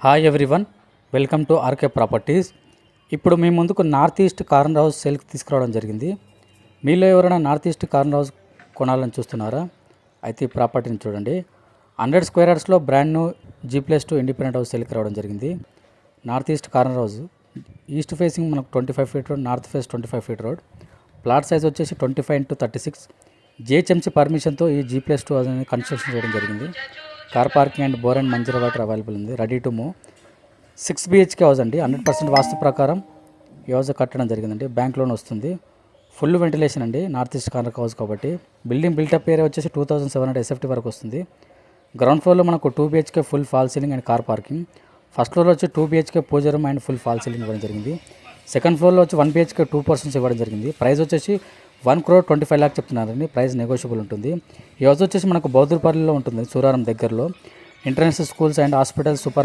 Hi everyone, welcome to RK properties. ఇప్పుడు మీ ముందుకు నార్త్ ఈస్ట్ కార్నర్ హౌస్ సేల్కి తీసుకురావడం జరిగింది. మీలో ఎవరైనా నార్త్ ఈస్ట్ కార్నర్ హౌస్ కొనాలని చూస్తున్నారా? అయితే ఈ ప్రాపర్టీని చూడండి. 100 స్క్వేర్ యార్డ్స్లో brand new G+2 independent house సేల్కి రావడం జరిగింది. North east corner house east facing మనకు 25 feet road, north face 25 feet road. Plot size వచ్చేసి 25x36. GHMC పర్మిషన్తో ఈ G+2 అనేది కన్స్ట్రక్షన్ చేయడం జరిగింది. Car parking and bore and Manjira water available ఉంది. Ready to move. 6 BHK house అండి. 100% వాస్తు ప్రకారం ఈ హౌస్ కట్టడం జరిగిందండి. బ్యాంక్ లోన్ వస్తుంది. ఫుల్ వెంటిలేషన్ అండి. నార్త్ ఈస్ట్ కార్నర్ హౌస్ కాబట్టి బిల్డింగ్ బిల్టప్ ఏరియా వచ్చేసి 2700 SFT వరకు వస్తుంది. గ్రౌండ్ ఫ్లోర్లో మనకు 2 BHK full fall ceiling and car parking. First ఫ్లోర్లో వచ్చి 2 BHK pooja room and full fall ceiling ఇవ్వడం జరిగింది. సెకండ్ ఫ్లోర్లో వచ్చి 1 BHK 2% ఇవ్వడం జరిగింది. ప్రైస్ వచ్చేసి 1,25 lakh చెప్తున్నారండి. ప్రైస్ నెగోషియబుల్ ఉంటుంది. ఈ హౌస్ వచ్చేసి మనకు బౌద్ధపల్లిలో ఉంటుంది, సూరారం దగ్గరలో. International schools and hospitals, super